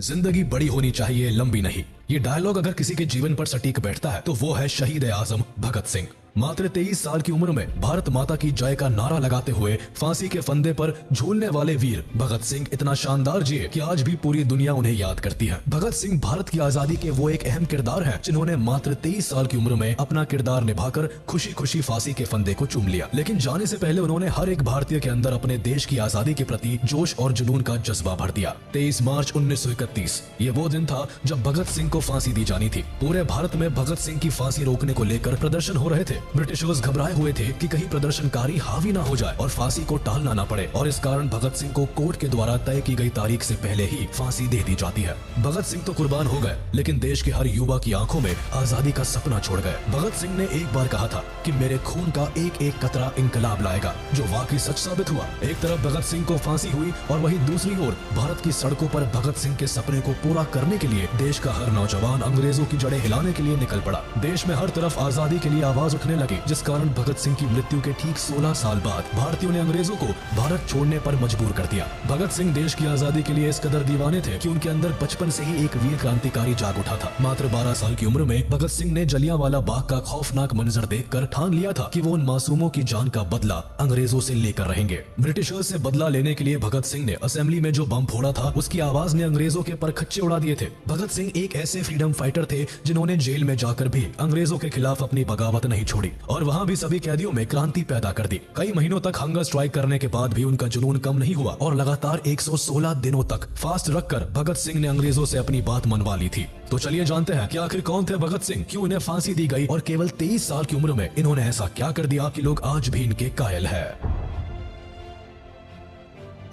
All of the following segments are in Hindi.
जिंदगी बड़ी होनी चाहिए, लंबी नहीं। ये डायलॉग अगर किसी के जीवन पर सटीक बैठता है तो वो है शहीद आजम भगत सिंह। मात्र 23 साल की उम्र में भारत माता की जय का नारा लगाते हुए फांसी के फंदे पर झूलने वाले वीर भगत सिंह इतना शानदार जिए कि आज भी पूरी दुनिया उन्हें याद करती है। भगत सिंह भारत की आजादी के वो एक अहम किरदार हैं जिन्होंने मात्र 23 साल की उम्र में अपना किरदार निभाकर खुशी खुशी फांसी के फंदे को चूम लिया। लेकिन जाने से पहले उन्होंने हर एक भारतीय के अंदर अपने देश की आजादी के प्रति जोश और जुनून का जज्बा भर दिया। 23 मार्च 1931 ये वो दिन था जब भगत सिंह को फांसी दी जानी थी। पूरे भारत में भगत सिंह की फांसी रोकने को लेकर प्रदर्शन हो रहे थे। ब्रिटिशर्स घबराए हुए थे कि कहीं प्रदर्शनकारी हावी ना हो जाए और फांसी को टालना ना पड़े, और इस कारण भगत सिंह को कोर्ट के द्वारा तय की गई तारीख से पहले ही फांसी दे दी जाती है। भगत सिंह तो कुर्बान हो गए, लेकिन देश के हर युवा की आंखों में आजादी का सपना छोड़ गए। भगत सिंह ने एक बार कहा था कि मेरे खून का एक एक कतरा इंकलाब लाएगा, जो वाकई सच साबित हुआ। एक तरफ भगत सिंह को फांसी हुई और वहीं दूसरी ओर भारत की सड़कों पर भगत सिंह के सपने को पूरा करने के लिए देश का हर नौजवान अंग्रेजों की जड़ें हिलाने के लिए निकल पड़ा। देश में हर तरफ आजादी के लिए आवाज उठने लगी, जिस कारण भगत सिंह की मृत्यु के ठीक 16 साल बाद भारतीयों ने अंग्रेजों को भारत छोड़ने पर मजबूर कर दिया। भगत सिंह देश की आजादी के लिए इस कदर दीवाने थे कि उनके अंदर बचपन से ही एक वीर क्रांतिकारी जाग उठा था। मात्र 12 साल की उम्र में भगत सिंह ने जलियांवाला बाग का खौफनाक मंजर देखकर ठान लिया था कि वो उन मासूमों की जान का बदला अंग्रेजों से लेकर रहेंगे। ब्रिटिशर्स से बदला लेने के लिए भगत सिंह ने असेंबली में जो बम फोड़ा था, उसकी आवाज ने अंग्रेजों के परखच्चे उड़ा दिए थे। भगत सिंह एक ऐसे फ्रीडम फाइटर थे जिन्होंने जेल में जाकर भी अंग्रेजों के खिलाफ अपनी बगावत नहीं छोड़ी और वहाँ भी सभी कैदियों में क्रांति पैदा कर दी। कई महीनों तक हंगर स्ट्राइक करने के बाद भी उनका जुनून कम नहीं हुआ और लगातार 116 दिनों तक फास्ट रखकर भगत सिंह ने अंग्रेजों से अपनी बात मनवा ली थी। तो चलिए जानते हैं कि आखिर कौन थे भगत सिंह, क्यों इन्हें फांसी दी गई और केवल 23 साल की उम्र में इन्होंने ऐसा क्या कर दिया कि लोग आज भी इनके कायल हैं।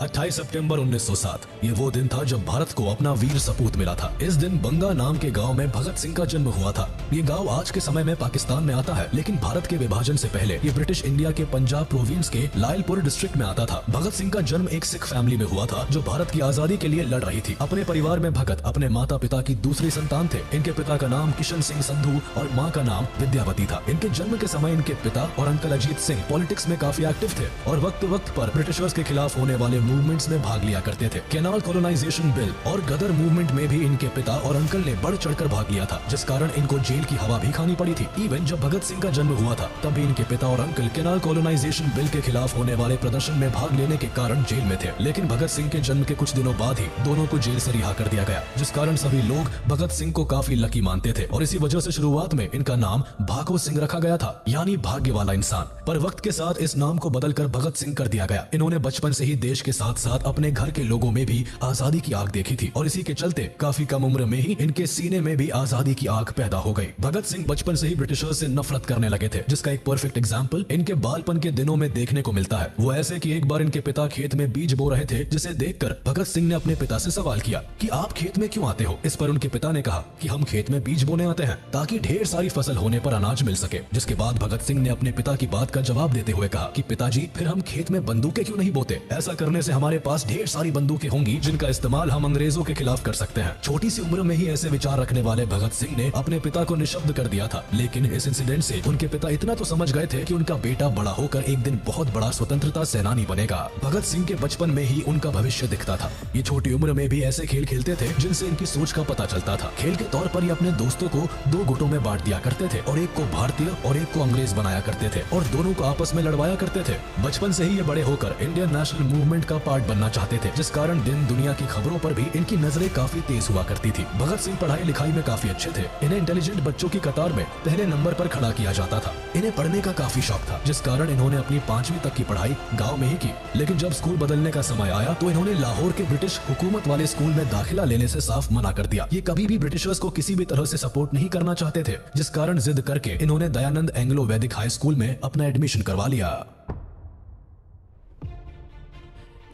28 सितंबर 1907 ये वो दिन था जब भारत को अपना वीर सपूत मिला था। इस दिन बंगा नाम के गांव में भगत सिंह का जन्म हुआ था। ये गांव आज के समय में पाकिस्तान में आता है, लेकिन भारत के विभाजन से पहले ये ब्रिटिश इंडिया के पंजाब प्रोविंस के लायलपुर डिस्ट्रिक्ट में आता था। भगत सिंह का जन्म एक सिख फैमिली में हुआ था जो भारत की आजादी के लिए लड़ रही थी। अपने परिवार में भगत अपने माता पिता की दूसरी संतान थे। इनके पिता का नाम किशन सिंह संधू और माँ का नाम विद्यावती था। इनके जन्म के समय इनके पिता और अंकल अजीत सिंह पॉलिटिक्स में काफी एक्टिव थे और वक्त वक्त पर ब्रिटिशर्स के खिलाफ होने वाले मूवमेंट्स में भाग लिया करते थे। कैनाल कॉलोनाइजेशन बिल और गदर मूवमेंट में भी इनके पिता और अंकल ने बढ़ चढ़कर भाग लिया था, जिस कारण इनको जेल की हवा भी खानी पड़ी थी। इवन जब भगत सिंह का जन्म हुआ था तब भी इनके पिता और अंकल कैनाल कॉलोनाइजेशन बिल के खिलाफ होने वाले प्रदर्शन में भाग लेने के कारण जेल में थे। लेकिन भगत सिंह के जन्म के कुछ दिनों बाद ही दोनों को जेल से रिहा कर दिया गया, जिस कारण सभी लोग भगत सिंह को काफी लकी मानते थे और इसी वजह से शुरुआत में इनका नाम भागो सिंह रखा गया था, यानी भाग्य वाला इंसान। पर वक्त के साथ इस नाम को बदलकर भगत सिंह कर दिया गया। इन्होंने बचपन से ही देश के साथ साथ अपने घर के लोगों में भी आजादी की आग देखी थी और इसी के चलते काफी कम उम्र में ही इनके सीने में भी आजादी की आग पैदा हो गई। भगत सिंह बचपन से ही ब्रिटिशर्स से नफरत करने लगे थे, जिसका एक परफेक्ट एग्जांपल इनके बालपन के दिनों में देखने को मिलता है। वो ऐसे कि एक बार इनके पिता खेत में बीज बो रहे थे, जिसे देखकर भगत सिंह ने अपने पिता से सवाल किया कि आप खेत में क्यों आते हो। इस पर उनके पिता ने कहा कि हम खेत में बीज बोने आते हैं ताकि ढेर सारी फसल होने पर अनाज मिल सके। जिसके बाद भगत सिंह ने अपने पिता की बात का जवाब देते हुए कहा कि पिताजी, फिर हम खेत में बंदूकें क्यों नहीं बोते? ऐसा करने से हमारे पास ढेर सारी बंदूकें होंगी जिनका इस्तेमाल हम अंग्रेजों के खिलाफ कर सकते हैं। छोटी सी उम्र में ही ऐसे विचार रखने वाले भगत सिंह ने अपने पिता को निशब्द कर दिया था, लेकिन इस इंसिडेंट से उनके पिता इतना तो समझ गए थे कि उनका बेटा बड़ा होकर एक दिन बहुत बड़ा स्वतंत्रता सेनानी बनेगा। भगत सिंह के बचपन में ही उनका भविष्य दिखता था। ये छोटी उम्र में भी ऐसे खेल खेलते थे जिनसे इनकी सोच का पता चलता था। खेल के तौर पर ये अपने दोस्तों को 2 गुटों में बांट दिया करते थे और एक को भारतीय और एक को अंग्रेज बनाया करते थे और दोनों को आपस में लड़वाया करते थे। बचपन से ही ये बड़े होकर इंडियन नेशनल मूवमेंट का पार्ट बनना चाहते थे, जिस कारण दिन दुनिया की खबरों पर भी इनकी नजरें काफी तेज हुआ करती थी। भगत सिंह पढ़ाई लिखाई में काफी अच्छे थे। इन्हें इंटेलिजेंट बच्चों की कतार में पहले नंबर पर खड़ा किया जाता था। इन्हें पढ़ने का काफी शौक था, जिस कारण इन्होंने अपनी 5वीं तक की पढ़ाई गांव में ही की। लेकिन जब स्कूल बदलने का समय आया तो इन्होंने लाहौर के ब्रिटिश हुकूमत वाले स्कूल में दाखिला लेने से साफ मना कर दिया। ये कभी भी ब्रिटिशर्स को किसी भी तरह से सपोर्ट नहीं करना चाहते थे, जिस कारण जिद करके इन्होंने दयानंद एंग्लो वैदिक हाई स्कूल में अपना एडमिशन करवा लिया।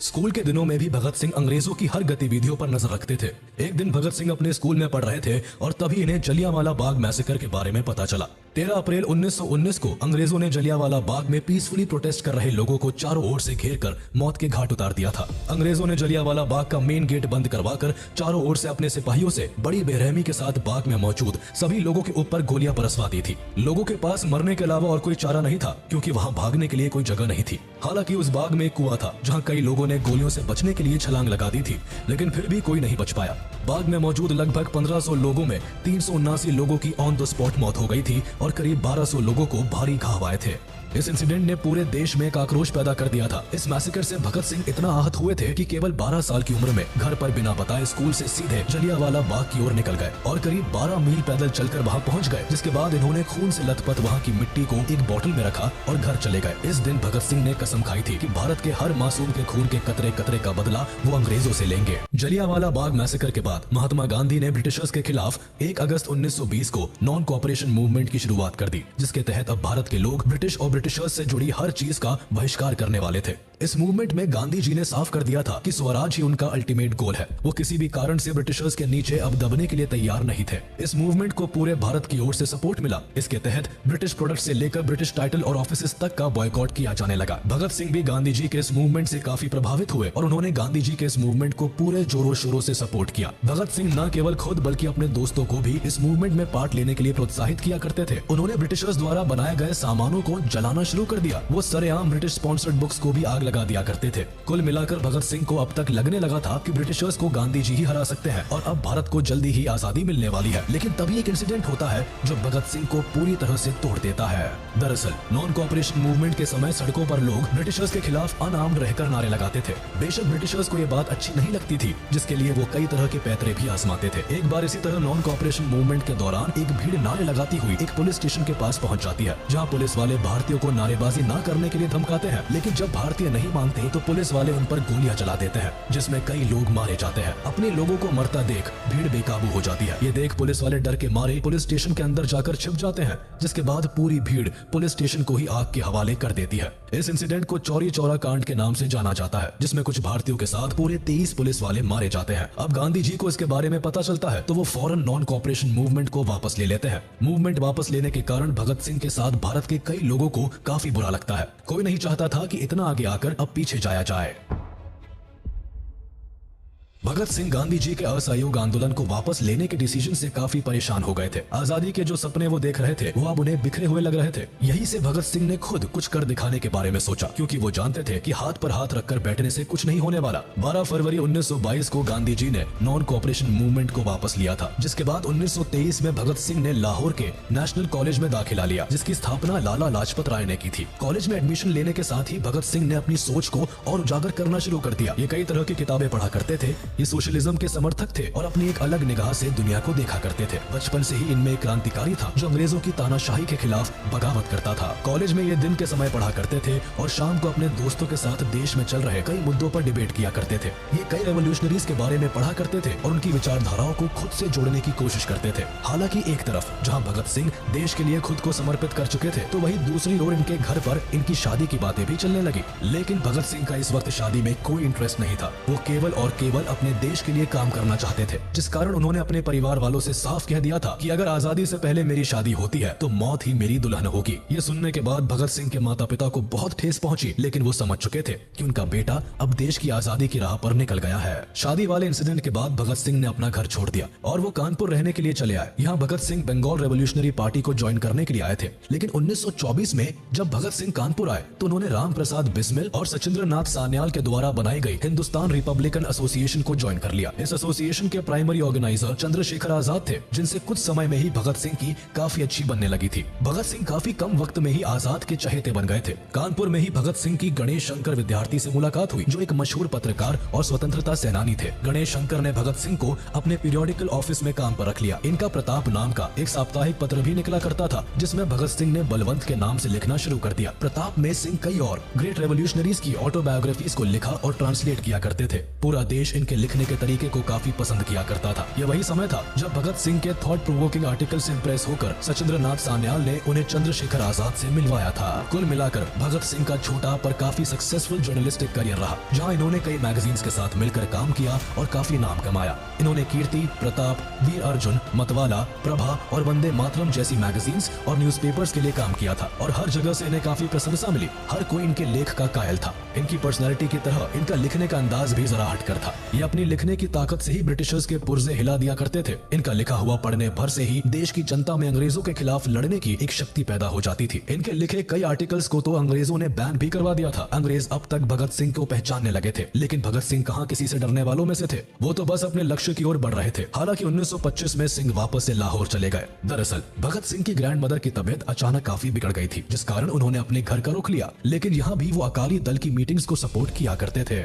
स्कूल के दिनों में भी भगत सिंह अंग्रेजों की हर गतिविधियों पर नजर रखते थे। एक दिन भगत सिंह अपने स्कूल में पढ़ रहे थे और तभी इन्हें जलियांवाला बाग मैसेकर के बारे में पता चला। 13 अप्रैल 1919 को अंग्रेजों ने जलियांवाला बाग में पीसफुली प्रोटेस्ट कर रहे लोगों को चारों ओर से घेरकर मौत के घाट उतार दिया था। अंग्रेजों ने जलियांवाला बाग का मेन गेट बंद करवाकर चारों ओर से अपने सिपाहियों से बड़ी बेरहमी के साथ बाग में मौजूद सभी लोगों के ऊपर गोलियां बरसवा दी थी। लोगों के पास मरने के अलावा और कोई चारा नहीं था, क्योंकि वहां भागने के लिए कोई जगह नहीं थी। हालांकि उस बाग में एक कुआं था जहां कई लोगों ने गोलियों से बचने के लिए छलांग लगा दी थी, लेकिन फिर भी कोई नहीं बच पाया। बाग में मौजूद लगभग 1500 लोगों में 379 लोगों की ऑन द स्पॉट मौत हो गई थी और करीब 1200 लोगों को भारी घाव आए थे। इस इंसिडेंट ने पूरे देश में एक आक्रोश पैदा कर दिया था। इस मैसेकर से भगत सिंह इतना आहत हुए थे कि केवल 12 साल की उम्र में घर पर बिना बताए स्कूल से सीधे जलियांवाला बाग की ओर निकल गए और करीब 12 मील पैदल चलकर वहां पहुंच गए, जिसके बाद इन्होंने खून से लथपथ वहां की मिट्टी को एक बोतल में रखा और घर चले गए। इस दिन भगत सिंह ने कसम खाई थी कि भारत के हर मासूम के खून के कतरे कतरे का बदला वो अंग्रेजों से लेंगे। जलियांवाला बाग मैसेकर के बाद महात्मा गांधी ने ब्रिटिशर्स के खिलाफ 1 अगस्त 1920 को नॉन कोऑपरेशन मूवमेंट की शुरुआत कर दी, जिसके तहत अब भारत के लोग ब्रिटिश और ब्रिटिशर्स से जुड़ी हर चीज का बहिष्कार करने वाले थे। इस मूवमेंट में गांधी जी ने साफ कर दिया था कि स्वराज ही उनका अल्टीमेट गोल है। वो किसी भी कारण से ब्रिटिशर्स के नीचे अब दबने के लिए तैयार नहीं थे। इस मूवमेंट को पूरे भारत की ओर से सपोर्ट मिला। इसके तहत ब्रिटिश प्रोडक्ट से लेकर ब्रिटिश टाइटल और ऑफिसेस तक का बॉयकॉट किया जाने लगा। भगत सिंह भी गांधी जी के इस मूवमेंट से काफी प्रभावित हुए और उन्होंने गांधी जी के इस मूवमेंट को पूरे जोरों शोरों से सपोर्ट किया। भगत सिंह न केवल खुद बल्कि अपने दोस्तों को भी इस मूवमेंट में पार्ट लेने के लिए प्रोत्साहित किया करते थे। उन्होंने ब्रिटिशर्स द्वारा बनाए गए सामानों को जलाना शुरू कर दिया। वो सरेआम ब्रिटिश स्पॉन्सर्ड बुक्स को भी आग लगा दिया करते थे। कुल मिलाकर भगत सिंह को अब तक लगने लगा था कि ब्रिटिशर्स को गांधी जी ही हरा सकते हैं और अब भारत को जल्दी ही आजादी मिलने वाली है। लेकिन तभी एक इंसिडेंट होता है जो भगत सिंह को पूरी तरह से तोड़ देता है। दरअसल नॉन कोऑपरेशन मूवमेंट के समय सड़कों पर लोग ब्रिटिशर्स के खिलाफ अनआर्म्ड रहकर नारे लगाते थे। बेशक ब्रिटिशर्स को ये बात अच्छी नहीं लगती थी, जिसके लिए वो कई तरह के पैतरे भी आजमाते थे। एक बार इसी तरह नॉन कोऑपरेशन मूवमेंट के दौरान एक भीड़ नारे लगाती हुई एक पुलिस स्टेशन के पास पहुंच जाती है, जहां पुलिस वाले भारतीयों को नारेबाजी न करने के लिए धमकाते हैं। लेकिन जब भारतीय नहीं मानते तो पुलिस वाले उन पर गोलियां चला देते हैं, जिसमें कई लोग मारे जाते हैं। अपने लोगों को मरता देख भीड़ बेकाबू हो जाती है। ये देख पुलिस वाले डर के मारे पुलिस स्टेशन के अंदर जाकर छिप जाते हैं, जिसके बाद पूरी भीड़ पुलिस स्टेशन को ही आग के हवाले कर देती है। इस इंसिडेंट को चौरी चौरा कांड के नाम से जाना जाता है, जिसमें कुछ भारतीयों के साथ पूरे 23 पुलिस वाले मारे जाते हैं। अब गांधी जी को इसके बारे में पता चलता है तो वो फौरन नॉन कोऑपरेशन मूवमेंट को वापस ले लेते हैं। मूवमेंट वापस लेने के कारण भगत सिंह के साथ भारत के कई लोगों को काफी बुरा लगता है। कोई नहीं चाहता था कि इतना आगे आकर अब पीछे जाया जाए। भगत सिंह गांधी जी के असहयोग आंदोलन को वापस लेने के डिसीजन से काफी परेशान हो गए थे। आजादी के जो सपने वो देख रहे थे वो अब उन्हें बिखरे हुए लग रहे थे। यही से भगत सिंह ने खुद कुछ कर दिखाने के बारे में सोचा, क्योंकि वो जानते थे कि हाथ पर हाथ रखकर बैठने से कुछ नहीं होने वाला। 12 फरवरी 1922 को गांधी जी ने नॉन कोऑपरेशन मूवमेंट को वापस लिया था, जिसके बाद 1923 में भगत सिंह ने लाहौर के नेशनल कॉलेज में दाखिला लिया, जिसकी स्थापना लाला लाजपत राय ने की थी। कॉलेज में एडमिशन लेने के साथ ही भगत सिंह ने अपनी सोच को और उजागर करना शुरू कर दिया। ये कई तरह की किताबें पढ़ा करते थे। ये सोशलिज्म के समर्थक थे और अपनी एक अलग निगाह से दुनिया को देखा करते थे। बचपन से ही इनमें एक क्रांतिकारी था जो अंग्रेजों की तानाशाही के खिलाफ बगावत करता था। कॉलेज में ये दिन के समय पढ़ा करते थे और शाम को अपने दोस्तों के साथ देश में चल रहे कई मुद्दों पर डिबेट किया करते थे। ये कई रेवोल्यूशनरीज के बारे में पढ़ा करते थे और उनकी विचारधाराओं को खुद से जोड़ने की कोशिश करते थे। हालांकि एक तरफ जहां भगत सिंह देश के लिए खुद को समर्पित कर चुके थे, तो वहीं दूसरी ओर इनके घर पर इनकी शादी की बातें भी चलने लगी। लेकिन भगत सिंह का इस वक्त शादी में कोई इंटरेस्ट नहीं था। वो केवल और केवल अपने देश के लिए काम करना चाहते थे, जिस कारण उन्होंने अपने परिवार वालों से साफ कह दिया था कि अगर आजादी से पहले मेरी शादी होती है तो मौत ही मेरी दुल्हन होगी। ये सुनने के बाद भगत सिंह के माता पिता को बहुत ठेस पहुंची, लेकिन वो समझ चुके थे कि उनका बेटा अब देश की आजादी की राह पर निकल गया है। शादी वाले इंसिडेंट के बाद भगत सिंह ने अपना घर छोड़ दिया और वो कानपुर रहने के लिए चले आए। यहाँ भगत सिंह बंगाल रेवोल्यूशनरी पार्टी को ज्वाइन करने के लिए आए थे। लेकिन 1924 में जब भगत सिंह कानपुर आए तो उन्होंने राम प्रसाद बिस्मिल और सचिंद्र नाथ सान्याल के द्वारा बनाई गई हिंदुस्तान रिपब्लिकन एसोसिएशन को ज्वाइन कर लिया। इस एसोसिएशन के प्राइमरी ऑर्गेनाइजर चंद्रशेखर आजाद थे, जिनसे कुछ समय में ही भगत सिंह की काफी अच्छी बनने लगी थी। भगत सिंह काफी कम वक्त में ही आजाद के चहेते बन गए थे। कानपुर में ही भगत सिंह की गणेश शंकर विद्यार्थी से मुलाकात हुई, जो एक मशहूर पत्रकार और स्वतंत्रता सेनानी थे। गणेश शंकर ने भगत सिंह को अपने पीरियोडिकल ऑफिस में काम पर रख लिया। इनका प्रताप नाम का एक साप्ताहिक पत्र भी निकला करता था, जिसमें भगत सिंह ने बलवंत के नाम से लिखना शुरू कर दिया। प्रताप में सिंह कई और ग्रेट रेवोल्यूशनरीज की ऑटोबायोग्राफीज को लिखा और ट्रांसलेट किया करते थे। पूरा देश इनके लिखने के तरीके को काफी पसंद किया करता था। यह वही समय था जब भगत सिंह के थॉट प्रोवोकिंग आर्टिकल से इंप्रेस होकर सचिंद्र नाथ सान्याल ने उन्हें चंद्रशेखर आजाद से मिलवाया था। कुल मिलाकर भगत सिंह का छोटा पर काफी सक्सेसफुल जर्नलिस्टिक करियर रहा, जहां इन्होंने कई मैगजीन्स के साथ मिलकर काम किया और काफी नाम कमाया। इन्होंने कीर्ति, प्रताप, वीर अर्जुन, मतवाला, प्रभा और वंदे मातरम जैसी मैगजीन्स और न्यूज़पेपर्स के लिए काम किया था और हर जगह से इन्हें काफी प्रशंसा मिली। हर कोई इनके लेख का कायल था। इनकी पर्सनैलिटी की तरह इनका लिखने का अंदाज भी जरा हटकर था। ये अपनी लिखने की ताकत से ही ब्रिटिशर्स के पुर्जे हिला दिया करते थे। इनका लिखा हुआ पढ़ने भर से ही देश की जनता में अंग्रेजों के खिलाफ लड़ने की एक शक्ति पैदा हो जाती थी। इनके लिखे कई आर्टिकल्स को तो अंग्रेजों ने बैन भी करवा दिया था। अंग्रेज अब तक भगत सिंह को पहचानने लगे थे, लेकिन भगत सिंह कहाँ किसी से डरने वालों में से थे। वो तो बस अपने लक्ष्य की ओर बढ़ रहे थे। हालांकि 1925 में सिंह वापस से लाहौर चले गए। दरअसल भगत सिंह की ग्रैंडमदर की तबीयत अचानक काफी बिगड़ गई थी, जिस कारण उन्होंने अपने घर का रुख लिया। लेकिन यहाँ भी वो अकाली दल की मीटिंग्स को सपोर्ट किया करते थे।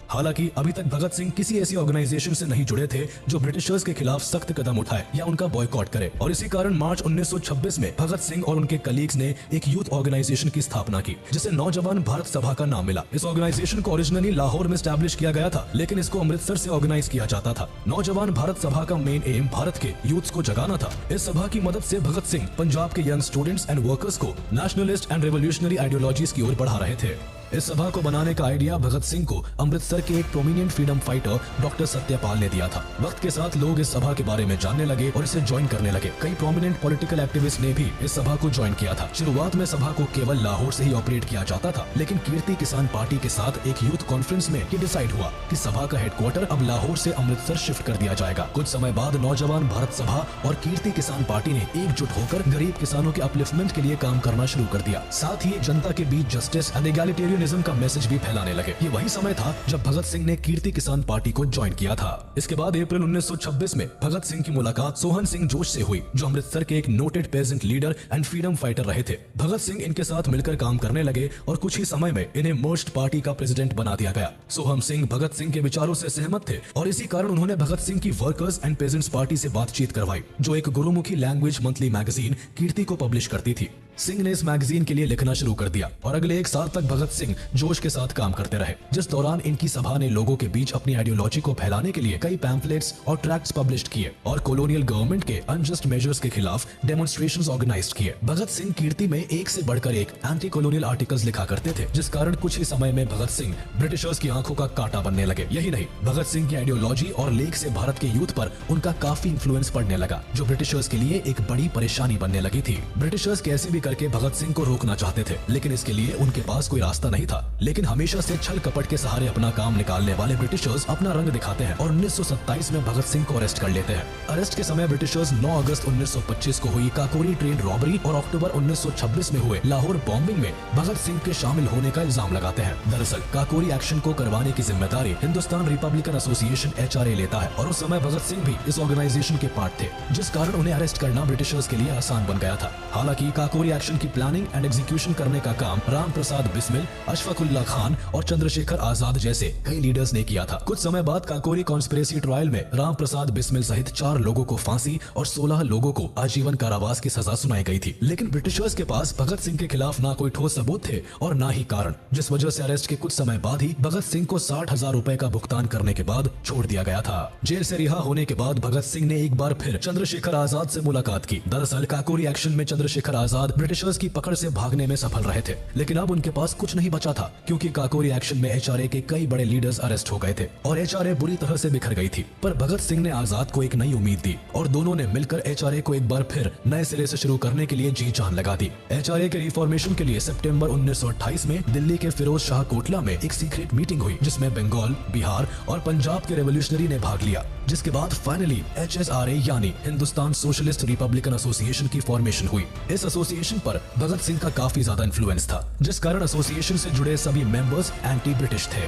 हालांकि अभी तक भगत सिंह किसी ऐसी ऑर्गेनाइजेशन से नहीं जुड़े थे जो ब्रिटिशर्स के खिलाफ सख्त कदम उठाए या उनका बॉयकॉट करे, और इसी कारण मार्च 1926 में भगत सिंह और उनके कलीग्स ने एक यूथ ऑर्गेनाइजेशन की स्थापना की, जिसे नौजवान भारत सभा का नाम मिला। इस ऑर्गेनाइजेशन को ओरिजिनली लाहौर में स्टैब्लिश किया गया था, लेकिन इसको अमृतसर से ऑर्गेनाइज किया जाता था। नौजवान भारत सभा का मेन एम भारत के यूथ को जगाना था। इस सभा की मदद से भगत सिंह पंजाब के यंग स्टूडेंट्स एंड वर्कर्स को नेशनलिस्ट एंड रेवोल्यूशनरी आइडियोलॉजीज की ओर बढ़ा रहे थे। इस सभा को बनाने का आइडिया भगत सिंह को अमृतसर के एक prominent freedom fighter doctor Satyapal ने दिया था। वक्त के साथ लोग इस सभा के बारे में जानने लगे और इसे ज्वाइन करने लगे। कई प्रोमिनेंट पॉलिटिकल एक्टिविस्ट ने भी इस सभा को ज्वाइन किया था। शुरुआत में सभा को केवल लाहौर से ही ऑपरेट किया जाता था, लेकिन कीर्ति किसान पार्टी के साथ एक यूथ कॉन्फ्रेंस में ये डिसाइड हुआ कि सभा का हेडक्वार्टर अब लाहौर से अमृतसर शिफ्ट कर दिया जाएगा। कुछ समय बाद नौजवान भारत सभा और कीर्ति किसान पार्टी ने एकजुट होकर गरीब किसानों के अपलिफ्टमेंट के लिए काम करना शुरू कर दिया। साथ ही जनता के बीच जस्टिस एंड एगैलिटेरियनिज्म का मैसेज भी फैलाने लगे। ये वही समय था जब भगत सिंह ने कीर्ति किसान पार्टी को ज्वाइन किया था। इसके बाद अप्रैल 1926 में भगत सिंह की मुलाकात सोहन सिंह जोश से हुई, जो अमृतसर के एक noted peasant leader and freedom fighter रहे थे। भगत सिंह इनके साथ मिलकर काम करने लगे और कुछ ही समय में इन्हें मर्ज्ड पार्टी का प्रेसिडेंट बना दिया गया। सोहन सिंह भगत सिंह के विचारों से सहमत थे और इसी कारण उन्होंने भगत सिंह की वर्कर्स एंड पेजेंट्स पार्टी से बातचीत करवाई, जो एक गुरुमुखी लैंग्वेज मंथली मैगजीन कीर्ति को पब्लिश करती थी। सिंह ने इस मैगजीन के लिए लिखना शुरू कर दिया और अगले एक साल तक भगत सिंह जोश के साथ काम करते रहे, जिस दौरान इनकी सभा ने लोगों के बीच अपनी आइडियोलॉजी को फैलाने के लिए कई पैम्फलेट्स और ट्रैक्ट्स पब्लिश किए और कॉलोनियल गवर्नमेंट के अनजस्ट मेजर्स के खिलाफ डेमोन्स्ट्रेशंस ऑर्गेनाइज किए। भगत सिंह कीर्ति में एक से बढ़कर एक एंटी कॉलोनियल आर्टिकल्स लिखा करते थे, जिस कारण कुछ ही समय में भगत सिंह ब्रिटिशर्स की आंखों का कांटा बनने लगे। यही नहीं, भगत सिंह की आइडियोलॉजी और लेख से भारत के यूथ पर उनका काफी इंफ्लुएंस पड़ने लगा, जो ब्रिटिशर्स के लिए एक बड़ी परेशानी बनने लगी थी। ब्रिटिशर्स कैसे भी करके भगत सिंह को रोकना चाहते थे, लेकिन इसके लिए उनके पास कोई रास्ता नहीं था। लेकिन हमेशा से छल कपट के सहारे अपना काम निकालने वाले ब्रिटिशर्स अपना रंग दिखाते हैं और 1927 में भगत सिंह को अरेस्ट कर लेते हैं। अरेस्ट के समय ब्रिटिशर्स 9 अगस्त 1925 को हुई काकोरी ट्रेन रॉबरी और अक्टूबर 1926 में हुए लाहौर बॉम्बिंग में भगत सिंह के शामिल होने का इल्जाम लगाते हैं। दरअसल काकोरी एक्शन को करवाने की जिम्मेदारी हिंदुस्तान रिपब्लिकन एसोसिएशन HRA लेता है और उस समय भगत सिंह भी इस ऑर्गेनाइजेशन के पार्ट थे, जिस कारण उन्हें अरेस्ट करना ब्रिटिशर्स के लिए आसान बन गया था। हालांकि काकोरी एक्शन की प्लानिंग एंड एग्जीक्यूशन करने का काम राम प्रसाद बिस्मिल, अशफाकुल्ला खान और चंद्रशेखर आजाद जैसे कई लीडर्स ने किया था। कुछ समय बाद काकोरी कॉन्स्पिरेसी ट्रायल में राम प्रसाद बिस्मिल सहित 4 लोगों को फांसी और 16 लोगों को आजीवन कारावास की सजा सुनाई गई थी। लेकिन ब्रिटिशर्स के पास भगत सिंह के खिलाफ ना कोई ठोस सबूत थे और ना ही कारण, जिस वजह से अरेस्ट के कुछ समय बाद ही भगत सिंह को 60,000 रुपए का भुगतान करने के बाद छोड़ दिया गया था। जेल से रिहा होने के बाद भगत सिंह ने एक बार फिर चंद्रशेखर आजाद से मुलाकात की। दरअसल काकोरी एक्शन में चंद्रशेखर आजाद ब्रिटिशर्स की पकड़ से भागने में सफल रहे थे, लेकिन अब उनके पास कुछ नहीं बचा था, क्योंकि काकोरी एक्शन में HRA के कई बड़े लीडर्स अरेस्ट हो गए थे और HRA बुरी तरह से बिखर गई थी। पर भगत सिंह ने आजाद को एक नई उम्मीद दी और दोनों ने मिलकर HRA को एक बार फिर नए सिरे से शुरू करने के लिए जी जान लगा दी। HRA के रिफॉर्मेशन के लिए सितंबर 1928 में दिल्ली के फिरोज शाह कोटला में एक सीक्रेट मीटिंग हुई, जिसमें बंगाल, बिहार और पंजाब के रेवोल्यूशनरी ने भाग लिया, जिसके बाद फाइनली HSRA यानी हिंदुस्तान सोशलिस्ट रिपब्लिकन एसोसिएशन की फॉर्मेशन हुई। इस एसोसिएशन पर भगत सिंह का काफी ज्यादा इन्फ्लुएंस था, जिस कारण एसोसिएशन से जुड़े सभी मेंबर्स एंटी ब्रिटिश थे।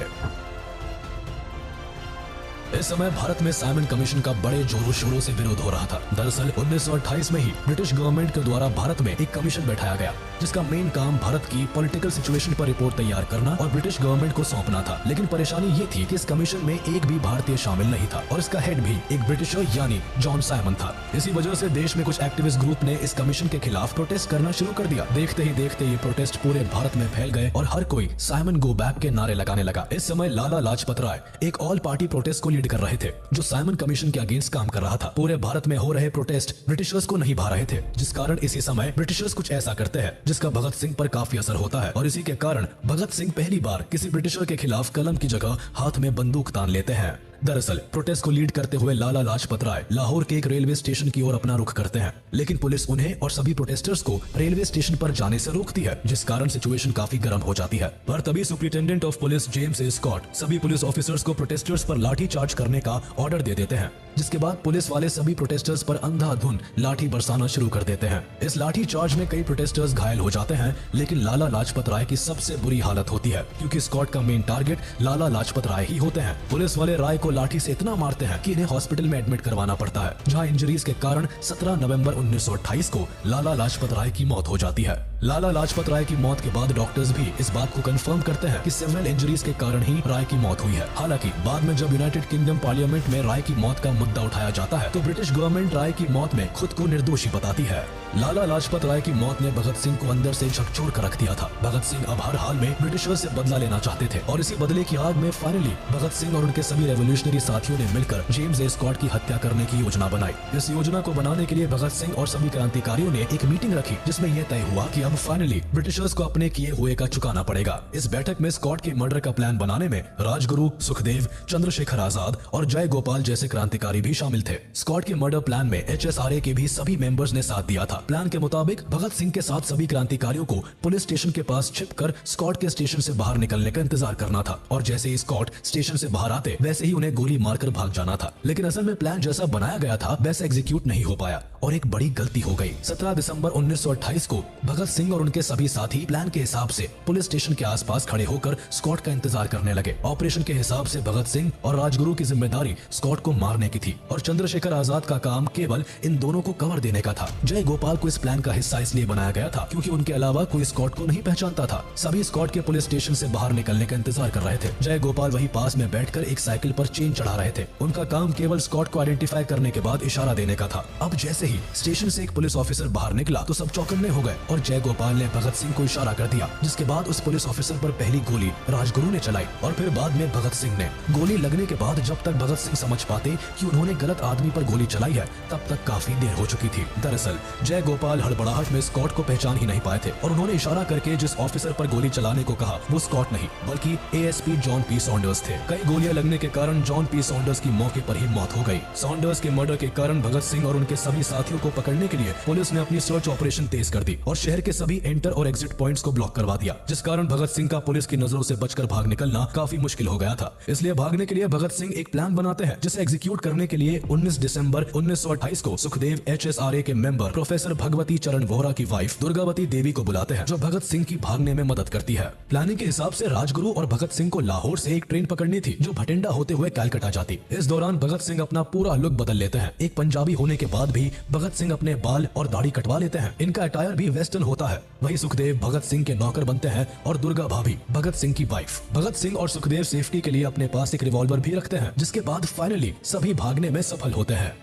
इस समय भारत में साइमन कमीशन का बड़े जोरों शोरों से विरोध हो रहा था। दरअसल 1928 में ही ब्रिटिश गवर्नमेंट के द्वारा भारत में एक कमीशन बैठाया गया, जिसका मेन काम भारत की पॉलिटिकल सिचुएशन पर रिपोर्ट तैयार करना और ब्रिटिश गवर्नमेंट को सौंपना था। लेकिन परेशानी ये थी कि इस कमीशन में एक भी भारतीय शामिल नहीं था और इसका हेड भी एक ब्रिटिशर यानी जॉन साइमन था। इसी वजह से देश में कुछ एक्टिविस्ट ग्रुप ने इस कमीशन के खिलाफ प्रोटेस्ट करना शुरू कर दिया। देखते ही देखते ये प्रोटेस्ट पूरे भारत में फैल गए और हर कोई साइमन गो बैक के नारे लगाने लगा। इस समय लाला लाजपत राय एक ऑल पार्टी प्रोटेस्ट को लीड कर रहे थे, जो साइमन कमीशन के अगेंस्ट काम कर रहा था। पूरे भारत में हो रहे प्रोटेस्ट ब्रिटिशर्स को नहीं भा रहे थे, जिस कारण इसी समय ब्रिटिशर्स कुछ ऐसा करते हैं जिसका भगत सिंह पर काफी असर होता है और इसी के कारण भगत सिंह पहली बार किसी ब्रिटिशर के खिलाफ कलम की जगह हाथ में बंदूक तान लेते हैं। दरअसल प्रोटेस्ट को लीड करते हुए लाला लाजपत राय लाहौर के एक रेलवे स्टेशन की ओर अपना रुख करते हैं, लेकिन पुलिस उन्हें और सभी प्रोटेस्टर्स को रेलवे स्टेशन पर जाने से रोकती है, जिस कारण सिचुएशन काफी गर्म हो जाती है। पर तभी superintendent of police James A Scott सभी पुलिस ऑफिसर्स को प्रोटेस्टर्स पर लाठी चार्ज करने का ऑर्डर दे देते हैं, जिसके बाद पुलिस वाले सभी प्रोटेस्टर्स पर अंधाधुंध लाठी बरसाना शुरू कर देते हैं। इस लाठी चार्ज में कई प्रोटेस्टर्स घायल हो जाते हैं, लेकिन लाला लाजपत राय की सबसे बुरी हालत होती है, क्योंकि स्कॉट का मेन टारगेट लाला लाजपत राय ही होते हैं। पुलिस वाले राय को लाठी से इतना मारते हैं कि इन्हें हॉस्पिटल में एडमिट करवाना पड़ता है, जहां इंजरीज के कारण 17 नवंबर 1928 को लाला लाजपत राय की मौत हो जाती है। लाला लाजपत राय की मौत के बाद डॉक्टर्स भी इस बात को कंफर्म करते हैं कि सेवरल इंजरीज के कारण ही राय की मौत हुई है। हालांकि बाद में जब यूनाइटेड किंगडम पार्लियामेंट में राय की मौत का मुद्दा उठाया जाता है, तो ब्रिटिश गवर्नमेंट राय की मौत में खुद को निर्दोषी बताती है। लाला लाजपत राय की मौत ने भगत सिंह को अंदर से झकझोर कर रख दिया था। भगत सिंह अब हर हाल में ब्रिटिशर्स से बदला लेना चाहते थे, और इसी बदले की आग में फाइनली भगत सिंह और उनके सभी रेवोल्यूशनरी साथियों ने मिलकर जेम्स ए स्कॉट की हत्या करने की योजना बनाई। इस योजना को बनाने के लिए भगत सिंह और सभी क्रांतिकारियों ने एक मीटिंग रखी, जिसमें यह तय हुआ कि अब फाइनली ब्रिटिशर्स को अपने किए हुए का चुकाना पड़ेगा। इस बैठक में स्कॉट के मर्डर का प्लान बनाने में राजगुरु, सुखदेव, चंद्रशेखर आजाद और जय गोपाल जैसे क्रांतिकारी भी शामिल थे। स्कॉट के मर्डर प्लान में HSRA के भी सभी मेंबर्स ने साथ दिया था। प्लान के मुताबिक भगत सिंह के साथ सभी क्रांतिकारियों को पुलिस स्टेशन के पास छिपकर स्कॉट के स्टेशन से बाहर निकलने का इंतजार करना था, और जैसे ही स्कॉट स्टेशन से बाहर आते वैसे ही उन्हें गोली मारकर भाग जाना था। लेकिन असल में प्लान जैसा बनाया गया था वैसा एग्जीक्यूट नहीं हो पाया, और एक बड़ी गलती हो गई। 17 दिसंबर 1928 को भगत सिंह और उनके सभी साथी प्लान के हिसाब से पुलिस स्टेशन के आसपास खड़े होकर स्कॉट का इंतजार करने लगे। ऑपरेशन के हिसाब से भगत सिंह और राजगुरु की जिम्मेदारी स्कॉट को मारने की थी, और चंद्रशेखर आजाद का काम केवल इन दोनों को कवर देने का था। जय गोपाल को इस प्लान का हिस्सा इसलिए बनाया गया था क्योंकि उनके अलावा कोई स्कॉट को नहीं पहचानता था। सभी स्कॉट के पुलिस स्टेशन से बाहर निकलने का इंतजार कर रहे थे। जय गोपाल वही पास में बैठकर एक साइकिल पर चेन चढ़ा रहे थे। उनका काम केवल स्कॉट को आइडेंटिफाई करने के बाद इशारा देने का था। अब जैसे ही स्टेशन से एक पुलिस ऑफिसर बाहर निकला तो सब चौकन्ने हो गए, और जय गोपाल ने भगत सिंह को इशारा कर दिया, जिसके बाद उस पुलिस ऑफिसर पर पहली गोली राजगुरु ने चलाई, और फिर बाद में भगत सिंह ने। गोली लगने के बाद जब तक भगत सिंह समझ पाते कि उन्होंने गलत आदमी पर गोली चलाई है, तब तक काफी देर हो चुकी थी। दरअसल जय गोपाल हड़बड़ाहट में स्कॉट को पहचान ही नहीं पाए थे, और उन्होंने इशारा करके जिस ऑफिसर पर गोली चलाने को कहा वो स्कॉट नहीं बल्कि ASP जॉन पी सॉन्डर्स थे। कई गोलियां लगने के कारण जॉन पी सॉन्डर्स की मौके पर ही मौत हो गई। सॉन्डर्स के मर्डर के कारण भगत सिंह और उनके सभी साथियों को पकड़ने के लिए पुलिस ने अपनी सर्च ऑपरेशन तेज कर दी और शहर के सभी एंटर और एग्जिट पॉइंट्स को ब्लॉक करवा दिया, जिस कारण भगत सिंह का पुलिस की नजरों से बचकर भाग निकलना काफी मुश्किल हो गया था। इसलिए भागने के लिए भगत सिंह एक प्लान बनाते हैं, जिसे एग्जीक्यूट करने के लिए 19 दिसंबर 1928 को सुखदेव HSRA के मेंबर प्रोफेसर भगवती चरण वोहरा की वाइफ दुर्गावती देवी को बुलाते हैं, जो भगत सिंह की भागने में मदद करती है। प्लानिंग के हिसाब से राजगुरु और भगत सिंह को लाहौर से एक ट्रेन पकड़नी थी जो भटिंडा होते हुए कलकत्ता जाती। इस दौरान भगत सिंह अपना पूरा लुक बदल लेते हैं। एक पंजाबी होने के बाद भी भगत सिंह अपने बाल और दाढ़ी कटवा लेते हैं। इनका अटायर भी वेस्टर्न होता है। वही सुखदेव भगत सिंह के नौकर बनते हैं और दुर्गा भाभी भगत सिंह की वाइफ। भगत सिंह और सुखदेव सेफ्टी के लिए अपने पास एक रिवॉल्वर भी रखते हैं, जिसके बाद फाइनली सभी भागने में सफल होते हैं।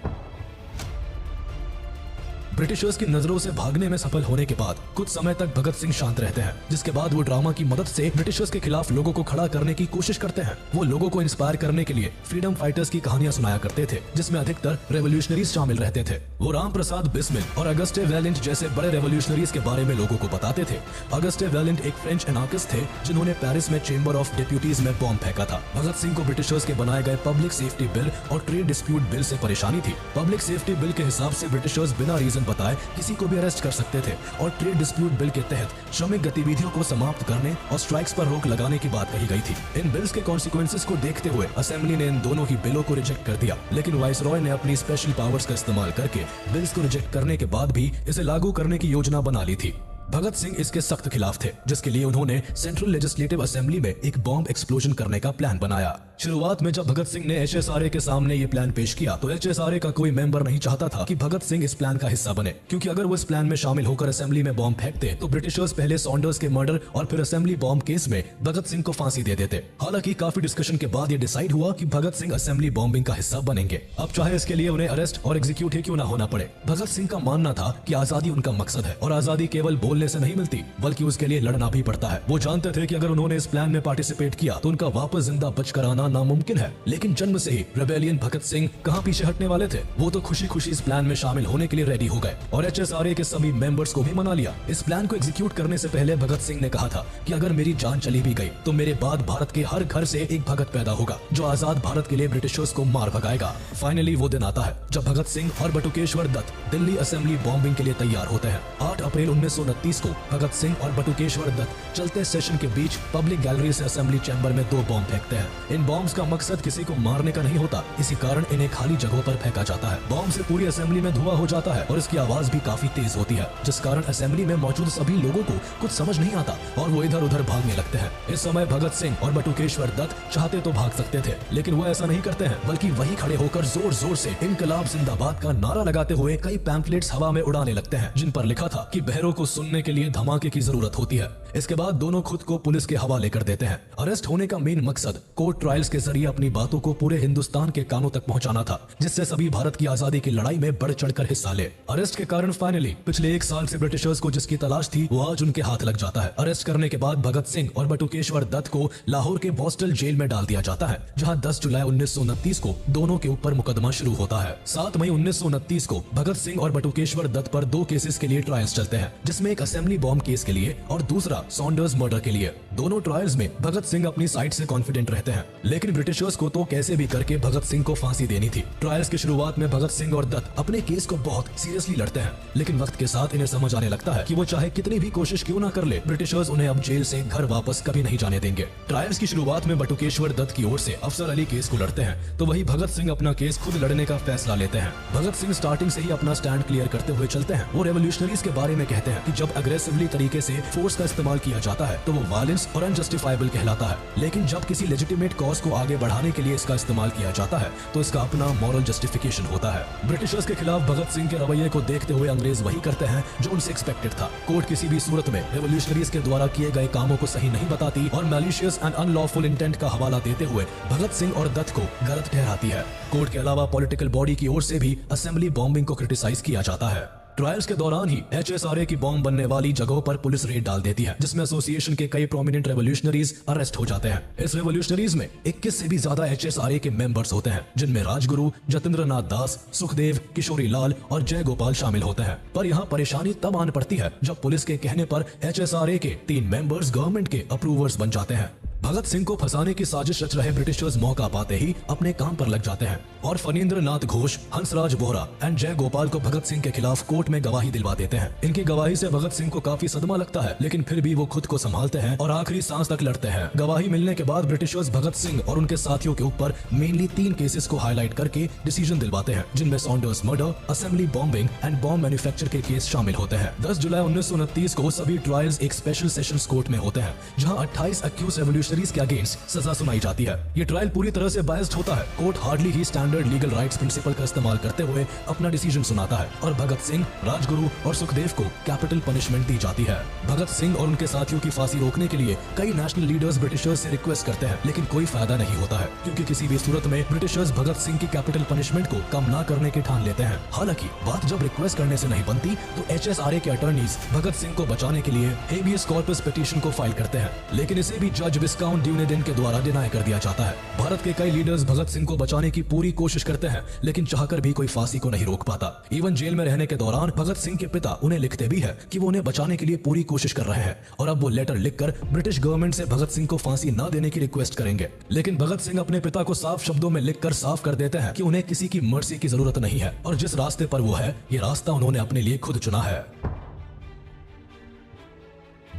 ब्रिटिशर्स की नजरों से भागने में सफल होने के बाद कुछ समय तक भगत सिंह शांत रहते हैं, जिसके बाद वो ड्रामा की मदद से ब्रिटिशर्स के खिलाफ लोगों को खड़ा करने की कोशिश करते हैं। वो लोगों को इंस्पायर करने के लिए फ्रीडम फाइटर्स की कहानियां सुनाया करते थे, जिसमें अधिकतर रेवोल्यूशनरीज शामिल रहते थे। वो राम प्रसाद बिस्मिल और अगस्टे वैलेंट जैसे बड़े रेवोल्यूशनरीज के बारे में लोगों को बताते थे। अगस्टे वैलेंट एक फ्रेंच एनार्किस्ट थे जिन्होंने पेरिस में चेंबर ऑफ डेप्यूटीज में बॉम्ब फेंका था। भगत सिंह को ब्रिटिशर्स के बनाए गए पब्लिक सेफ्टी बिल और ट्रेड डिस्प्यूट बिल से परेशानी थी। पब्लिक सेफ्टी बिल के हिसाब से ब्रिटिशर्स बिना रीजन बताए किसी को भी अरेस्ट कर सकते थे, और ट्रेड डिस्प्यूट बिल के तहत श्रमिक गतिविधियों को समाप्त करने और स्ट्राइक्स पर रोक लगाने की बात कही गई थी। इन बिल्स के कॉन्सिक्वेंसेस को देखते हुए असेंबली ने इन दोनों ही बिलों को रिजेक्ट कर दिया, लेकिन वाइसरॉय ने अपनी स्पेशल पावर्स का इस्तेमाल करके बिल्स को रिजेक्ट करने के बाद भी इसे लागू करने की योजना बना ली थी। भगत सिंह इसके सख्त खिलाफ थे, जिसके लिए उन्होंने सेंट्रल लेजिस्लेटिव असेंबली में एक बॉम्ब एक्सप्लोजन करने का प्लान बनाया। शुरुआत में जब भगत सिंह ने HSRA के सामने ये प्लान पेश किया तो HSRA का कोई मेंबर नहीं चाहता था कि भगत सिंह इस प्लान का हिस्सा बने, क्योंकि अगर वो इस प्लान में शामिल होकर असेंबली में बॉम्ब फेंकते तो ब्रिटिशर्स पहले सॉन्डर्स के मर्डर और फिर असेंबली बॉम्ब केस में भगत सिंह को फांसी दे देते। हालांकि काफी डिस्कशन के बाद ये डिसाइड हुआ कि भगत सिंह असेंबली बॉम्बिंग का हिस्सा बनेंगे, अब चाहे इसके लिए उन्हें अरेस्ट और एग्जीक्यूट ही क्यों ना होना पड़े। भगत सिंह का मानना था कि आजादी उनका मकसद है और आजादी केवल बोलने बोलने से नहीं मिलती, बल्कि उसके लिए लड़ना भी पड़ता है। वो जानते थे कि अगर उन्होंने इस प्लान में पार्टिसिपेट किया तो उनका वापस जिंदा बचकर आना नामुमकिन है। लेकिन जन्म से ही रेबेलियन भगत सिंह कहाँ पीछे हटने वाले थे। वो तो खुशी खुशी इस प्लान में शामिल होने के लिए रेडी हो गए और HSRA के सभी मेंबर्स को भी मना लिया। इस प्लान को एग्जीक्यूट करने से पहले भगत सिंह ने कहा था कि अगर मेरी जान चली भी गई तो मेरे बाद भारत के हर घर से एक भगत पैदा होगा जो आजाद भारत के लिए ब्रिटिशर्स को मार भगाएगा। फाइनली वो दिन आता है जब भगत सिंह और बटुकेश्वर दत्त दिल्ली असेंबली बॉम्बिंग के लिए तैयार होते हैं। 8 अप्रैल 1929 को भगत सिंह और बटुकेश्वर दत्त चलते सेशन के बीच पब्लिक गैलरी से असेंबली चैम्बर में 2 बॉम्ब फेंकते हैं। इन बॉम्ब्स का मकसद किसी को मारने का नहीं होता, इसी कारण इन्हें खाली जगहों पर फेंका जाता है। बॉम्ब से पूरी असेंबली में धुआं हो जाता है और इसकी आवाज भी काफी तेज होती है, जिस कारण असेंबली में मौजूद सभी लोगों को कुछ समझ नहीं आता और वो इधर उधर भागने लगते हैं। इस समय भगत सिंह और बटुकेश्वर दत्त चाहते तो भाग सकते थे, लेकिन वो ऐसा नहीं करते हैं, बल्कि वही खड़े होकर जोर जोर से इनकलाब जिंदाबाद का नारा लगाते हुए कई पैम्फलेट्स हवा में उड़ाने लगते हैं, जिन पर लिखा था कि बहरों को सुनने के लिए धमाके की जरूरत होती है। इसके बाद दोनों खुद को पुलिस के हवाले कर देते हैं। अरेस्ट होने का मेन मकसद कोर्ट ट्रायल्स के जरिए अपनी बातों को पूरे हिंदुस्तान के कानों तक पहुंचाना था, जिससे सभी भारत की आजादी की लड़ाई में बढ़ चढ़कर हिस्सा ले। अरेस्ट के कारण फाइनली पिछले 1 साल से ब्रिटिशर्स को जिसकी तलाश थी वो आज उनके हाथ लग जाता है। अरेस्ट करने के बाद भगत सिंह और बटुकेश्वर दत्त को लाहौर के बॉस्टल जेल में डाल दिया जाता है, जहां 10 जुलाई 1929 को दोनों के ऊपर मुकदमा शुरू होता है। 7 मई 1929 को भगत सिंह और बटुकेश्वर दत्त पर 2 केसेस के लिए ट्रायल्स चलते हैं, जिसमें एक असेंबली बॉम्ब केस के लिए और दूसरा सॉन्डर्स मर्डर के लिए। दोनों ट्रायल्स में भगत सिंह अपनी साइड से कॉन्फिडेंट रहते हैं, लेकिन ब्रिटिशर्स को तो कैसे भी करके भगत सिंह को फांसी देनी थी। ट्रायल्स की शुरुआत में भगत सिंह और दत्त अपने केस को बहुत सीरियसली लड़ते हैं, लेकिन वक्त के साथ इन्हें समझ आने लगता है कि वो चाहे कितनी भी कोशिश क्यों ना कर ले, ब्रिटिशर्स उन्हें अब जेल से घर वापस कभी नहीं जाने देंगे। ट्रायल्स की शुरुआत में बटुकेश्वर दत्त की ओर से अफसर अली केस को लड़ते हैं, तो वही भगत सिंह अपना केस खुद लड़ने का फैसला लेते हैं। भगत सिंह स्टार्टिंग से ही अपना स्टैंड क्लियर करते हुए चलते हैं। वो रेवोल्यूशनरीज के बारे में कहते हैं कि जब अग्रेसिवली तरीके से फोर्स का इस्तेमाल किया जाता है तो वो वायलेंस और अनजस्टिफाइबल कहलाता है, लेकिन जब किसी लेजिटिमेट कॉज को आगे बढ़ाने के लिए इसका इस्तेमाल किया जाता है तो इसका अपना मॉरल जस्टिफिकेशन होता है। ब्रिटिशर्स के खिलाफ भगत सिंह के रवैये को देखते हुए अंग्रेज वही करते हैं जो उनसे एक्सपेक्टेड था। कोर्ट किसी भी सूरत में रेवोल्यूशनरीज के द्वारा किए गए कामों को सही नहीं बताती और मैलिशियस एंड अनलॉफुल इंटेंट का हवाला देते हुए भगत सिंह और दत्त को गलत ठहराती है। कोर्ट के अलावा पॉलिटिकल बॉडी की ओर से भी असेंबली बॉम्बिंग को क्रिटिसाइज किया जाता है। ट्रायल्स के दौरान ही HSRA की बॉम्ब बनने वाली जगहों पर पुलिस रेड डाल देती है, जिसमें एसोसिएशन के कई प्रोमिनेंट रेवोल्यूशनरीज अरेस्ट हो जाते हैं। इस रेवोल्यूशनरीज में 21 से भी ज्यादा HSRA के मेंबर्स होते हैं, जिनमें राजगुरु, जतेंद्रनाथ दास, सुखदेव, किशोरी लाल और जय गोपाल शामिल होते हैं। पर यहाँ परेशानी तब आन पड़ती है जब पुलिस के कहने पर HSRA के 3 मेंबर्स गवर्नमेंट के अप्रूवर्स बन जाते हैं। भगत सिंह को फंसाने की साजिश रच रहे ब्रिटिशर्स मौका पाते ही अपने काम पर लग जाते हैं और फणींद्र नाथ घोष, हंसराज बोहरा एंड जय गोपाल को भगत सिंह के खिलाफ कोर्ट में गवाही दिलवा देते हैं। इनकी गवाही से भगत सिंह को काफी सदमा लगता है, लेकिन फिर भी वो खुद को संभालते हैं और आखिरी सांस तक लड़ते हैं। गवाही मिलने के बाद ब्रिटिशर्स भगत सिंह और उनके साथियों के ऊपर मेनली 3 केसेस को हाईलाइट करके डिसीजन दिलवाते हैं, जिनमें Saunders murder, assembly bombing and bomb manufacture के केस शामिल होते हैं। 10 जुलाई 1929 को सभी ट्रायल्स एक स्पेशल सेशंस कोर्ट में होते हैं, जहां 28 अक्यूज रेवोल्यूशनरीज के अगेंस्ट सजा सुनाई जाती है। ये ट्रायल पूरी तरह से बायस्ड होता है। कोर्ट हार्डली ही स्टैंडर्ड लीगल राइट्स प्रिंसिपल का इस्तेमाल करते हुए अपना डिसीजन सुनाता है और भगत सिंह, राजगुरु और सुखदेव को कैपिटल पनिशमेंट दी जाती है। भगत सिंह और उनके साथियों की फांसी रोकने के लिए कई नेशनल लीडर्स ब्रिटिशर्स से रिक्वेस्ट करते हैं, लेकिन कोई फायदा नहीं होता है, क्योंकि किसी भी सूरत में ब्रिटिशर्स भगत सिंह की कैपिटल पनिशमेंट को कम ना करने की ठान लेते हैं। हालांकि बात जब रिक्वेस्ट करने से नहीं बनती तो HSRA के अटर्नीज भगत सिंह को बचाने के लिए हेबियस कॉर्पस पिटीशन को फाइल करते हैं, लेकिन इसे भी जज विस्काउंट ड्यूनेडेन के द्वारा डिनाई कर दिया जाता है। भारत के कई लीडर्स भगत सिंह को बचाने की पूरी कोशिश करते हैं, लेकिन चाहकर भी कोई फांसी को नहीं रोक पाता। इवन जेल में रहने के दौरान भगत सिंह के पिता उन्हें लिखते भी है कि वो उन्हें बचाने के लिए पूरी कोशिश कर रहे हैं और अब वो लेटर लिखकर ब्रिटिश गवर्नमेंट से भगत सिंह को फांसी न देने की रिक्वेस्ट करेंगे। लेकिन भगत सिंह अपने पिता को साफ शब्दों में लिखकर साफ कर देते हैं कि उन्हें किसी की मर्जी की जरूरत नहीं है और जिस रास्ते पर वो है, ये रास्ता उन्होंने अपने लिए खुद चुना है।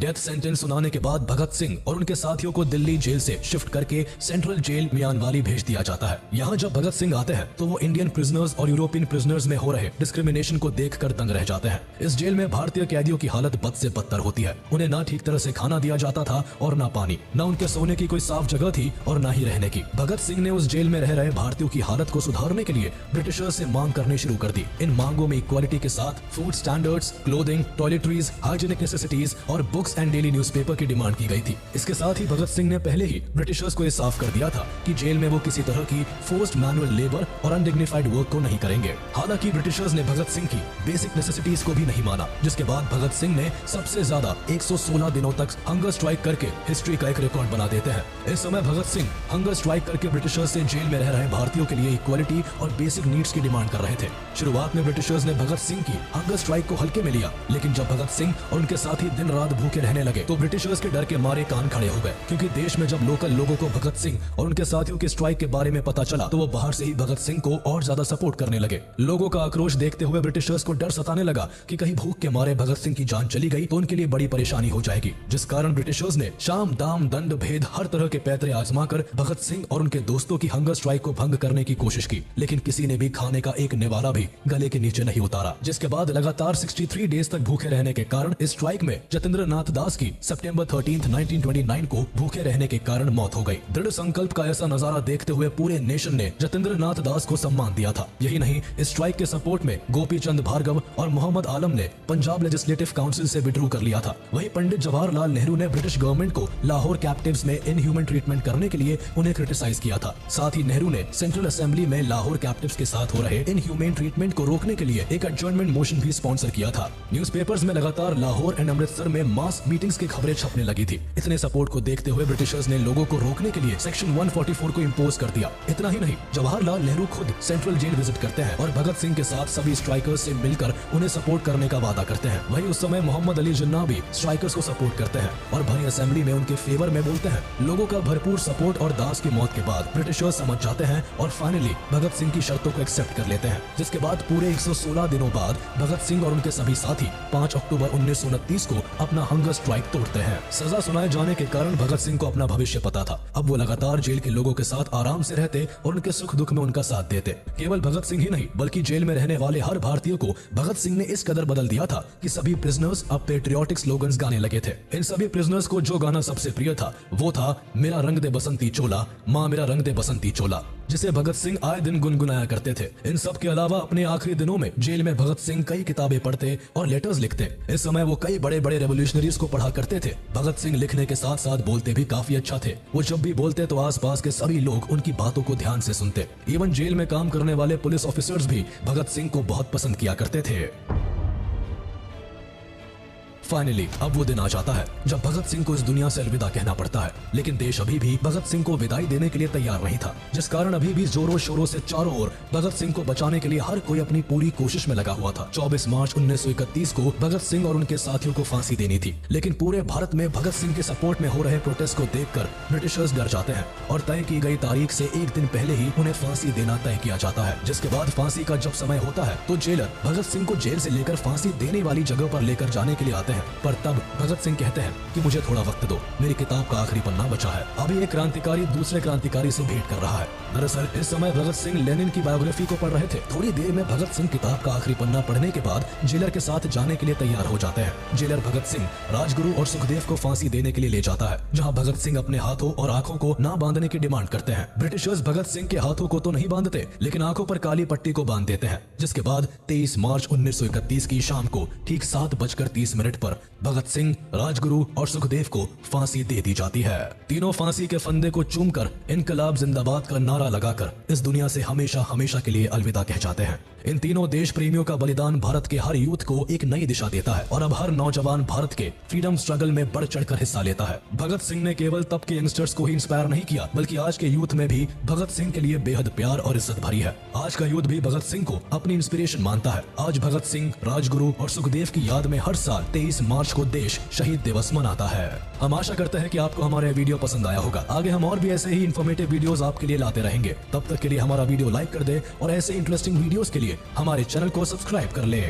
डेथ सेंटेंस सुनाने के बाद भगत सिंह और उनके साथियों को दिल्ली जेल से शिफ्ट करके सेंट्रल जेल मियानवाली भेज दिया जाता है। यहाँ जब भगत सिंह आते हैं तो वो इंडियन प्रिजनर्स और यूरोपियन प्रिजनर्स में हो रहे डिस्क्रिमिनेशन को देखकर दंग रह जाते हैं। इस जेल में भारतीय कैदियों की हालत बद से बदतर होती है। उन्हें ना ठीक तरह से खाना दिया जाता था और ना पानी, ना उनके सोने की कोई साफ जगह थी और ना ही रहने की। भगत सिंह ने उस जेल में रह रहे भारतीयों की हालत को सुधारने के लिए ब्रिटिशर्स से मांग करनी शुरू कर दी। इन मांगों में इक्वालिटी के साथ food standards, clothing, toiletries, hygienic necessities और books books and daily newspaper की डिमांड की गई थी। इसके साथ ही भगत सिंह ने पहले ही ब्रिटिशर्स को ये साफ कर दिया था कि जेल में वो किसी तरह की फोर्स्ड मैनुअल लेबर और अनडिग्निफाइड वर्क को नहीं करेंगे। हालांकि ब्रिटिशर्स ने भगत सिंह की बेसिक नेसेसिटीज को भी नहीं माना, जिसके बाद भगत सिंह ने सबसे ज्यादा 116 दिनों तक हंगर स्ट्राइक करके हिस्ट्री का एक रिकॉर्ड बना देते हैं। इस समय भगत सिंह हंगर स्ट्राइक करके ब्रिटिशर्स से जेल में रह रहे भारतीयों के लिए इक्वालिटी और बेसिक नीड्स की डिमांड कर रहे थे। शुरुआत में ब्रिटिशर्स ने भगत सिंह की हंगर स्ट्राइक को हल्के में लिया, लेकिन जब भगत सिंह और उनके साथी दिन रात भूखे रहने लगे तो ब्रिटिशर्स के डर के मारे कान खड़े हो गए, क्योंकि देश में जब लोकल लोगों को भगत सिंह और उनके साथियों के स्ट्राइक के बारे में पता चला तो वो बाहर से ही भगत सिंह को और ज्यादा सपोर्ट करने लगे। लोगों का आक्रोश देखते हुए ब्रिटिशर्स को डर सताने लगा कि कहीं भूख के मारे भगत सिंह की जान चली गई तो उनके लिए बड़ी परेशानी हो जाएगी, जिस कारण ब्रिटिशर्स ने शाम दाम दंड भेद हर तरह के पैतरे आजमाकर भगत सिंह और उनके दोस्तों की हंगर स्ट्राइक को भंग करने की कोशिश की, लेकिन किसी ने भी खाने का एक निवाला भी गले के नीचे नहीं उतारा। जिसके बाद लगातार 63 डेज तक भूखे रहने के कारण इस स्ट्राइक में जतेंद्र नाथ दास की सितंबर 13, 1929 को भूखे रहने के कारण मौत हो गई। दृढ़ संकल्प का ऐसा नजारा देखते हुए पूरे नेशन ने जतेंद्र नाथ दास को सम्मान दिया था। यही नहीं, इस स्ट्राइक के सपोर्ट में गोपी चंद भार्गव और मोहम्मद आलम ने पंजाब लेजिस्लेटिव काउंसिल से विड्रू कर लिया था। वहीं पंडित जवाहरलाल नेहरू ने ब्रिटिश गवर्नमेंट को लाहौर कैप्टिव्स में इनह्यूमन ट्रीटमेंट करने के लिए उन्हें क्रिटिसाइज किया था। साथ ही नेहरू ने सेंट्रल असेंबली में लाहौर कैप्टिव्स के साथ हो रहे इनह्यूमन ट्रीटमेंट को रोकने के लिए एक एडजर्नमेंट मोशन भी स्पॉन्सर किया था। न्यूज़पेपर्स में लगातार लाहौर एंड अमृतसर में मास मीटिंग्स की खबरें छपने लगी थी। इतने सपोर्ट को देखते हुए ब्रिटिशर्स ने लोगों को रोकने के लिए सेक्शन 144 को इम्पोज कर दिया। इतना ही नहीं, जवाहरलाल नेहरू खुद सेंट्रल जेल विजिट करते हैं और भगत सिंह के साथ सभी स्ट्राइकर्स से मिलकर उन्हें सपोर्ट करने का वादा करते हैं। वहीं उस समय मोहम्मद अली जिन्ना भी स्ट्राइकर्स को सपोर्ट करते हैं और भरी असेंबली में उनके फेवर में बोलते हैं। लोगों का भरपूर सपोर्ट और दास की मौत के बाद ब्रिटिशर्स समझ जाते हैं और फाइनली भगत सिंह की शर्तों को एक्सेप्ट कर लेते हैं, जिसके बाद पूरे 116 दिनों बाद भगत सिंह और उनके सभी साथी 5 अक्टूबर 1929 को अपना हंगर स्ट्राइक तोड़ते हैं। सजा सुनाए जाने के कारण भगत सिंह को अपना भविष्य पता था। अब वो लगातार जेल के लोगों के साथ आराम से रहते और उनके सुख दुख में उनका साथ देते। केवल भगत सिंह ही नहीं, बल्कि जेल में रहने वाले हर भारतीय को भगत सिंह ने इस कदर बदल दिया था कि सभी प्रिजनर्स अब पेट्रियोटिक स्लोगन्स गाने लगे थे। इन सभी प्रिजनर्स को जो गाना सबसे प्रिय था वो था मेरा रंग दे बसंती चोला, माँ मेरा रंग दे बसंती चोला, जिसे भगत सिंह आए दिन गुनगुनाया करते थे। इन सब के अलावा अपने आखिरी दिनों में जेल में भगत सिंह कई किताबें पढ़ते और लेटर्स लिखते। इस समय वो कई बड़े बड़े रेवोल्यूशनरीज को पढ़ा करते थे। भगत सिंह लिखने के साथ साथ बोलते भी काफी अच्छा थे। वो जब भी बोलते तो आसपास के सभी लोग उनकी बातों को ध्यान से सुनते। इवन जेल में काम करने वाले पुलिस ऑफिसर्स भी भगत सिंह को बहुत पसंद किया करते थे। फाइनली अब वो दिन आ जाता है जब भगत सिंह को इस दुनिया से अलविदा कहना पड़ता है, लेकिन देश अभी भी भगत सिंह को विदाई देने के लिए तैयार नहीं था, जिस कारण अभी भी जोरों शोरों से चारों ओर भगत सिंह को बचाने के लिए हर कोई अपनी पूरी कोशिश में लगा हुआ था। 24 मार्च 1931 को भगत सिंह और उनके साथियों को फांसी देनी थी, लेकिन पूरे भारत में भगत सिंह के सपोर्ट में हो रहे प्रोटेस्ट को देखकर ब्रिटिशर्स डर जाते हैं और तय की गई तारीख से एक दिन पहले ही उन्हें फांसी देना तय किया जाता है। जिसके बाद फांसी का जब समय होता है तो जेलर भगत सिंह को जेल से लेकर फांसी देने वाली जगह पर लेकर जाने के लिए आते हैं, पर तब भगत सिंह कहते हैं कि मुझे थोड़ा वक्त दो, मेरी किताब का आखिरी पन्ना बचा है। अभी एक क्रांतिकारी दूसरे क्रांतिकारी से भेंट कर रहा है। दरअसल इस समय भगत सिंह लेनिन की बायोग्राफी को पढ़ रहे थे। थोड़ी देर में भगत सिंह किताब का आखिरी पन्ना पढ़ने के बाद जेलर के साथ जाने के लिए तैयार हो जाते हैं। जेलर भगत सिंह, राजगुरु और सुखदेव को फांसी देने के लिए ले जाता है, जहाँ भगत सिंह अपने हाथों और आंखों को ना बांधने की डिमांड करते हैं। ब्रिटिशर्स भगत सिंह के हाथों को तो नहीं बांधते, लेकिन आंखों पर काली पट्टी को बांध देते हैं। जिसके बाद 23 मार्च 1931 की शाम को ठीक 7:30 पर भगत सिंह, राजगुरु और सुखदेव को फांसी दे दी जाती है। तीनों फांसी के फंदे को चूमकर इनकलाब जिंदाबाद का नारा लगाकर इस दुनिया से हमेशा हमेशा के लिए अलविदा कह जाते हैं। इन तीनों देश प्रेमियों का बलिदान भारत के हर यूथ को एक नई दिशा देता है और अब हर नौजवान भारत के फ्रीडम स्ट्रगल में बढ़ चढ़कर हिस्सा लेता है। भगत सिंह ने केवल तब के यंगस्टर्स को ही इंस्पायर नहीं किया, बल्कि आज के यूथ में भी भगत सिंह के लिए बेहद प्यार और इज्जत भरी है। आज का यूथ भी भगत सिंह को अपनी इंस्पिरेशन मानता है। आज भगत सिंह, राजगुरु और सुखदेव की याद में हर साल 23 मार्च को देश शहीद दिवस मनाता है। हम आशा करते हैं कि आपको हमारा वीडियो पसंद आया होगा। आगे हम और भी ऐसे ही इन्फॉर्मेटिव वीडियोस आपके लिए लाते रहेंगे। तब तक के लिए हमारा वीडियो लाइक कर दे और ऐसे इंटरेस्टिंग वीडियोस के लिए हमारे चैनल को सब्सक्राइब कर ले।